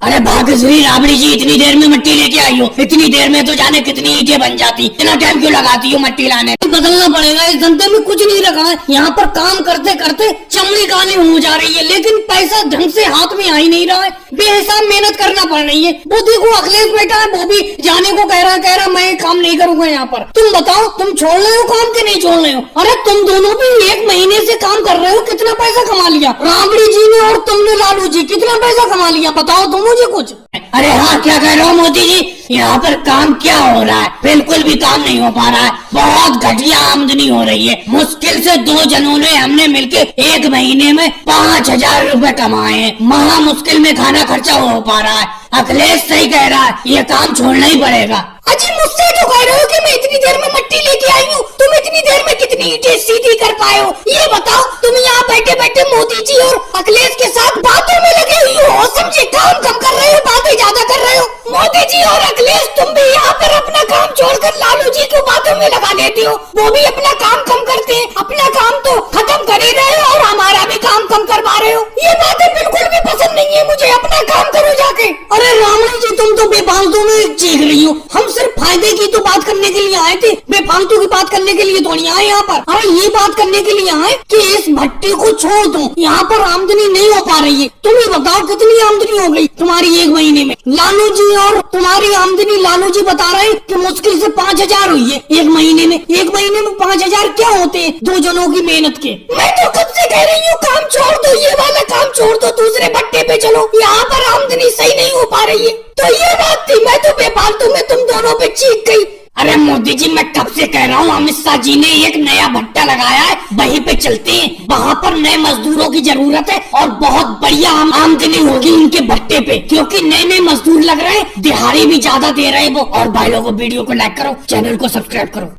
अरे भाग्यश्री राबड़ी जी, इतनी देर में मट्टी लेके आई हो? इतनी देर में तो जाने कितनी ईंटें बन जाती। इतना टाइम क्यों लगाती हो मट्टी लाने? बदलना पड़ेगा, इस धंधे में कुछ नहीं रखा है। यहाँ पर काम करते करते चमड़ी काली हो जा रही है, लेकिन पैसा ढंग से हाथ में आ ही नहीं रहा है। बेहिसाब मेहनत करना पड़ रही है। वो देखो अखिलेश बेटा है, वो भी जाने को कह रहा मैं काम नहीं करूंगा यहाँ पर। तुम बताओ, तुम छोड़ रहे हो काम के नहीं छोड़ रहे हो? अरे तुम दोनों भी 1 महीने से काम कर रहे हो, कितना पैसा कमा लिया? राबड़ी जी ने और तुमने लालू जी कितना पैसा कमा लिया? बताओ तुम मुझे कुछ। अरे हाँ, क्या कह रहे हो मोदी जी? यहाँ पर काम क्या हो रहा है? बिल्कुल भी काम नहीं हो पा रहा है। बहुत घटिया आमदनी हो रही है। मुश्किल से 2 जनों ने हमने मिलके 1 महीने में 5,000 रुपए कमाए हैं। महा मुश्किल में खाना खर्चा हो पा रहा है। अखिलेश सही कह रहा है, ये काम छोड़ना ही पड़ेगा। अजी मुझसे जो कह रहे हो कि मैं इतनी देर में मट्टी लेके आई हूँ, तुम इतनी देर में कितनी ईंटें सीधी कर पाए हो? ये बताओ। तुम यहाँ बैठे बैठे मोदी जी और अखिलेश के साथ बातों में लगे हुई हो, समझे? काम कम कर रहे हो, बातें ज्यादा कर रहे हो। मोदी जी और अखिलेश, तुम भी यहाँ पर अपना काम छोड़कर लालू जी को बातों में लगा लेते हो। वो भी अपना काम कम करते हैं। अपना काम तो खत्म कर ही रहे हो और हमारा भी काम कम करवा रहे हो। ये बातें बिल्कुल भी पसंद नहीं है मुझे। अपना काम करो जाके। अरे रामणी जी, तुम तो बेफालतू में चीख रही हो। हम सिर्फ फायदे की तो बात करने के लिए आए थे, बेफालतू की बात करने के लिए तो नहीं आए यहाँ पर। अरे ये बात करने के लिए आए कि इस भट्टी को छोड़ दो, यहाँ पर आमदनी नहीं हो पा रही है। तुम ही बताओ कितनी आमदनी हो गई तुम्हारी 1 महीने में? लालू जी और तुम्हारी आमदनी, लालू जी बता रहे हैं कि मुश्किल से 5,000 हुई है 1 महीने में। 1 महीने में 5,000 क्या होते हैं 2 जनों की मेहनत के? मैं तो कब से कह रही हूँ काम छोड़ दो, ये वाला काम छोड़ दो, दूसरे भट्टे पे चलो। यहाँ पर आमदनी सही नहीं हो पा रही है। तो ये बात थी, मैं तो बेफालतू में तुम दोनों पे चीख गई। अरे मोदी जी, मैं कब से कह रहा हूँ, अमित शाह जी ने एक नया भट्टा लगाया है, वहीं पे चलते हैं। वहाँ पर नए मजदूरों की जरूरत है और बहुत बढ़िया आमदनी होगी उनके भट्टे पे, क्योंकि नए मजदूर लग रहे हैं, दिहाड़ी भी ज्यादा दे रहे हैं वो। और भाई लोगों, वीडियो को लाइक करो, चैनल को सब्सक्राइब करो।